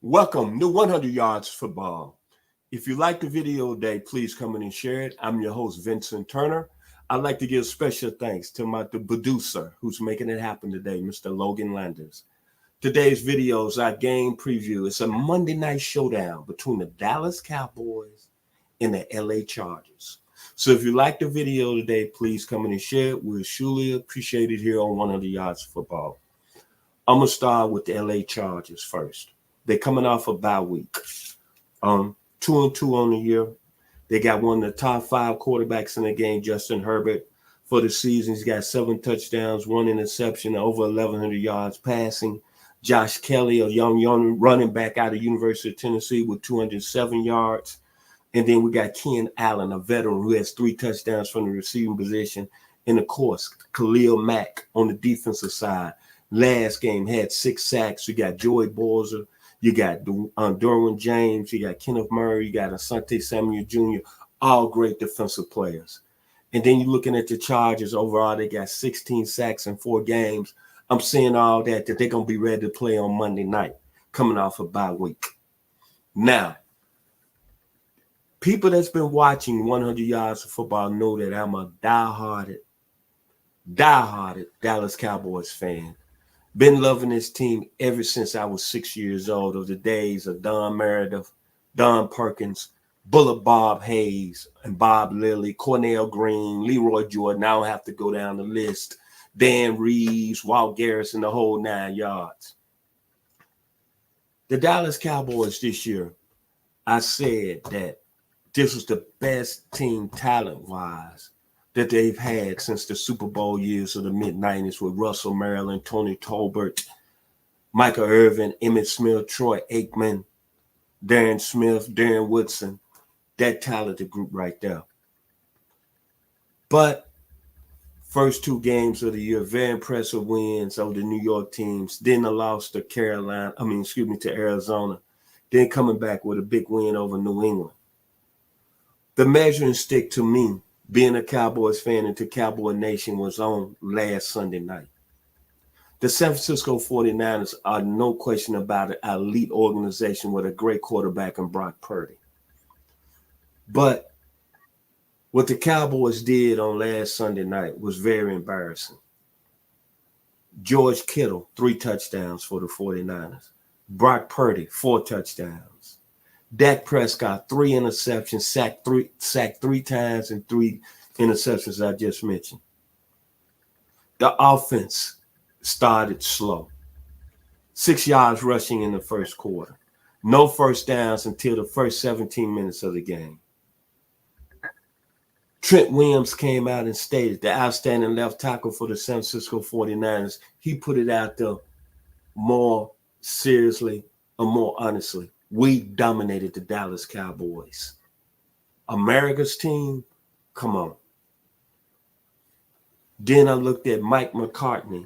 Welcome to 100 Yards Football. If you like the video today, please come in and share it. I'm your host, Vincent Turner. I'd like to give special thanks to the producer who's making it happen today, Mr. Logan Landers. Today's video is our game preview. It's a Monday night showdown between the Dallas Cowboys and the LA Chargers. So if you like the video today, please come in and share it. We'll surely appreciate it here on 100 Yards Football. I'm going to start with the LA Chargers first. They're coming off a bye week. 2-2 on the year. They got one of the top 5 quarterbacks in the game, Justin Herbert. For the season, he's got 7 touchdowns, 1 interception, over 1,100 yards passing. Josh Kelly, a young running back out of University of Tennessee with 207 yards. And then we got Ken Allen, a veteran who has 3 touchdowns from the receiving position. And, of course, Khalil Mack on the defensive side. Last game had 6 sacks. We got Joey Bosa. You got Derwin James, you got Kenneth Murray, you got Asante Samuel Jr., all great defensive players. And then you're looking at the Chargers overall, they got 16 sacks in 4 games. I'm saying all that they're going to be ready to play on Monday night, coming off a bye week. Now, people that's been watching 100 Yards of Football know that I'm a diehard Dallas Cowboys fan. Been loving this team ever since I was 6 years old, of the days of Don Meredith, Don Perkins, Bullet Bob Hayes, and Bob Lilly, Cornell Green, Leroy Jordan. I don't have to go down the list. Dan Reeves, Walt Garrison, the whole 9 yards. The Dallas Cowboys this year, I said that this was the best team talent-wise that they've had since the Super Bowl years of the mid-90s with Russell Maryland, Tony Tolbert, Michael Irvin, Emmitt Smith, Troy Aikman, Darren Smith, Darren Woodson, that talented group right there. But first 2 games of the year, very impressive wins over the New York teams. Then a loss to to Arizona. Then coming back with a big win over New England. The measuring stick to me, being a Cowboys fan into Cowboy Nation, was on last Sunday night. The San Francisco 49ers are, no question about it, an elite organization with a great quarterback in Brock Purdy. But what the Cowboys did on last Sunday night was very embarrassing. George Kittle, 3 touchdowns for the 49ers. Brock Purdy, 4 touchdowns. Dak Prescott, 3 interceptions, sacked 3 times, and 3 interceptions I just mentioned. The offense started slow. 6 yards rushing in the first quarter. No first downs until the first 17 minutes of the game. Trent Williams came out and stated, the outstanding left tackle for the San Francisco 49ers, he put it out there more seriously or more honestly. We dominated the Dallas Cowboys. America's team, come on. Then I looked at Mike McCartney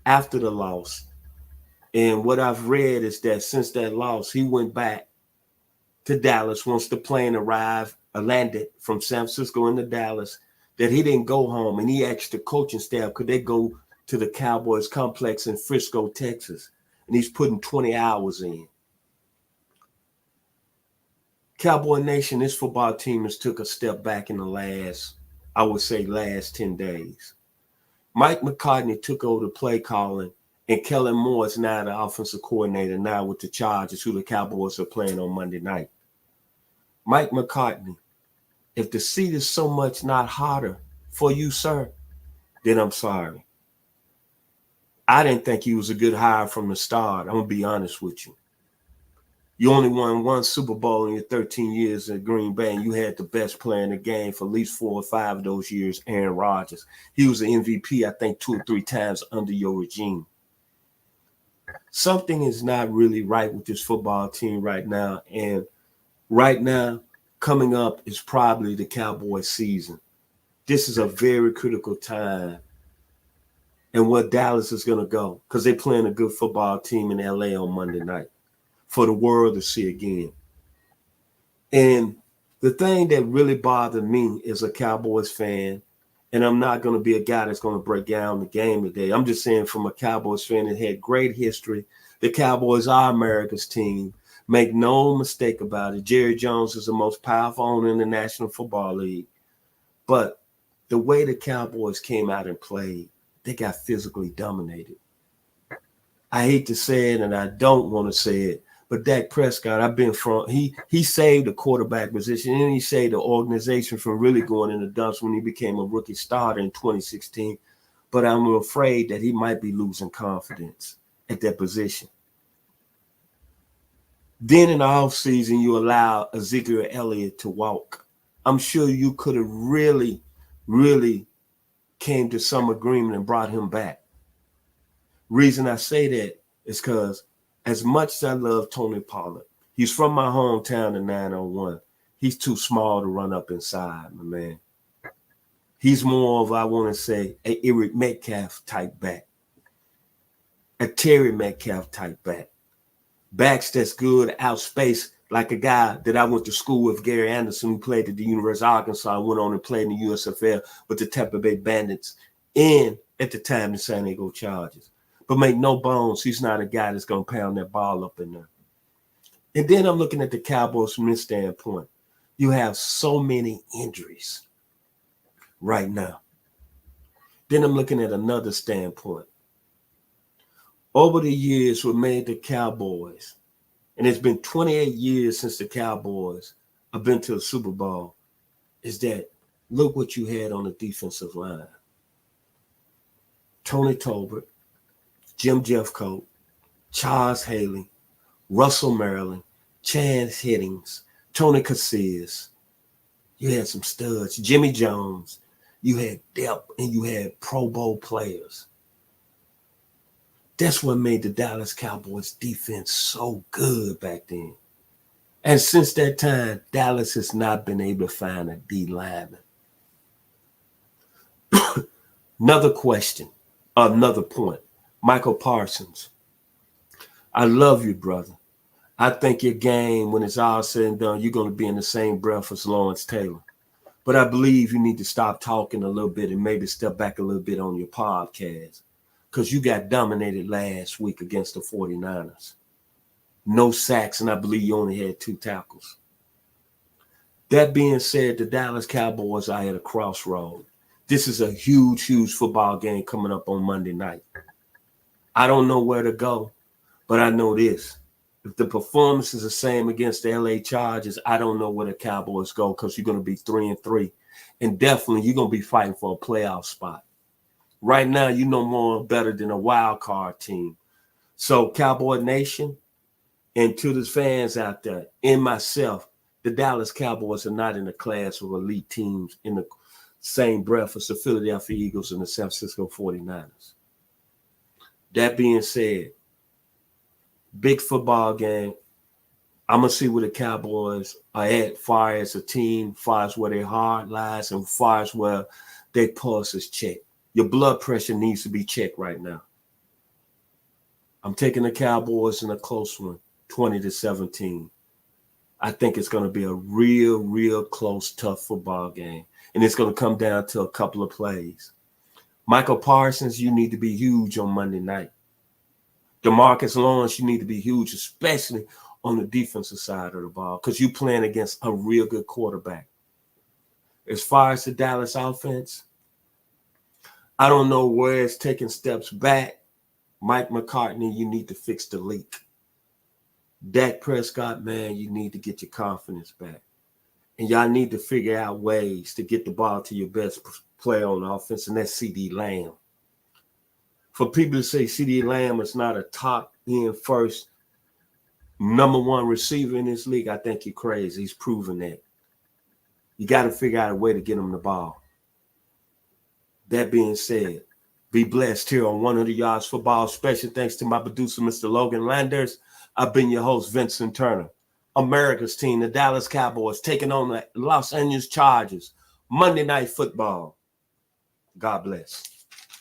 after the loss. And what I've read is that since that loss, he went back to Dallas once the plane landed from San Francisco into Dallas, that he didn't go home. And he asked the coaching staff, could they go to the Cowboys complex in Frisco, Texas? And he's putting 20 hours in. Cowboy Nation, this football team has took a step back in the last 10 days. Mike McCartney took over the play calling, and Kellen Moore is now the offensive coordinator now with the Chargers, who the Cowboys are playing on Monday night. Mike McCartney, if the seat is so much not hotter for you, sir, then I'm sorry. I didn't think he was a good hire from the start. I'm going to be honest with you. You only won 1 Super Bowl in your 13 years at Green Bay, and you had the best player in the game for at least 4 or 5 of those years, Aaron Rodgers. He was an MVP, I think, 2 or 3 times under your regime. Something is not really right with this football team right now, and right now, coming up is probably the Cowboys season. This is a very critical time and where Dallas is going to go, because they're playing a good football team in LA on Monday night for the world to see again. And the thing that really bothered me as a Cowboys fan, and I'm not going to be a guy that's going to break down the game today. I'm just saying, from a Cowboys fan that had great history, the Cowboys are America's team. Make no mistake about it. Jerry Jones is the most powerful owner in the National Football League. But the way the Cowboys came out and played, they got physically dominated. I hate to say it, and I don't want to say it, but Dak Prescott, I've been from, he saved the quarterback position, and he saved the organization from really going in the dumps when he became a rookie starter in 2016. But I'm afraid that he might be losing confidence at that position. Then in the offseason, you allow Ezekiel Elliott to walk. I'm sure you could have really came to some agreement and brought him back. Reason I say that is because as much as I love Tony Pollard, he's from my hometown in 901. He's too small to run up inside, my man. He's more of, I want to say, a Eric Metcalf type back, a Terry Metcalf type back. Backs that's good outspace, like a guy that I went to school with, Gary Anderson, who played at the University of Arkansas, went on and played in the USFL with the Tampa Bay Bandits and at the time the San Diego Chargers. But make no bones, he's not a guy that's going to pound that ball up in there. And then I'm looking at the Cowboys from this standpoint. You have so many injuries right now. Then I'm looking at another standpoint. Over the years, what made the Cowboys, and it's been 28 years since the Cowboys have been to a Super Bowl, is that look what you had on the defensive line. Tony Tolbert, Jim Jeffcoat, Charles Haley, Russell Maryland, Chance Hiddings, Tony Casillas. You had some studs, Jimmy Jones. You had depth and you had Pro Bowl players. That's what made the Dallas Cowboys defense so good back then. And since that time, Dallas has not been able to find a D lineman. Another question, another point. Michael Parsons. I love you, brother. I think your game, when it's all said and done, you're going to be in the same breath as Lawrence Taylor. But I believe you need to stop talking a little bit and maybe step back a little bit on your podcast. Because you got dominated last week against the 49ers. No sacks, and I believe you only had 2 tackles. That being said, the Dallas Cowboys are at a crossroad. This is a huge football game coming up on Monday night. I don't know where to go, but I know this. If the performance is the same against the LA Chargers, I don't know where the Cowboys go because you're going to be 3-3. And definitely you're going to be fighting for a playoff spot. Right now, you know more better than a wild card team. So, Cowboy Nation, and to the fans out there, and myself, the Dallas Cowboys are not in the class of elite teams in the same breath as the Philadelphia Eagles and the San Francisco 49ers. That being said, big football game. I'm going to see where the Cowboys are at far as a team, far as where their heart lies, and far as where their pulse is checked. Your blood pressure needs to be checked right now. I'm taking the Cowboys in a close one, 20-17. I think it's going to be a real close, tough football game. And it's going to come down to a couple of plays. Michael Parsons, you need to be huge on Monday night. DeMarcus Lawrence, you need to be huge, especially on the defensive side of the ball, because you're playing against a real good quarterback. As far as the Dallas offense, I don't know where it's taking steps back. Mike McCartney, you need to fix the leak. Dak Prescott, man, you need to get your confidence back. And y'all need to figure out ways to get the ball to your best player on offense, and that's CeeDee Lamb. For people to say CeeDee Lamb is not a top-end first number 1 receiver in this league, I think you're crazy. He's proven that. You got to figure out a way to get him the ball. That being said, be blessed here on 100 Yards Football. Special thanks to my producer, Mr. Logan Landers. I've been your host, Vincent Turner. America's team, the Dallas Cowboys, taking on the Los Angeles Chargers. Monday Night Football. God bless.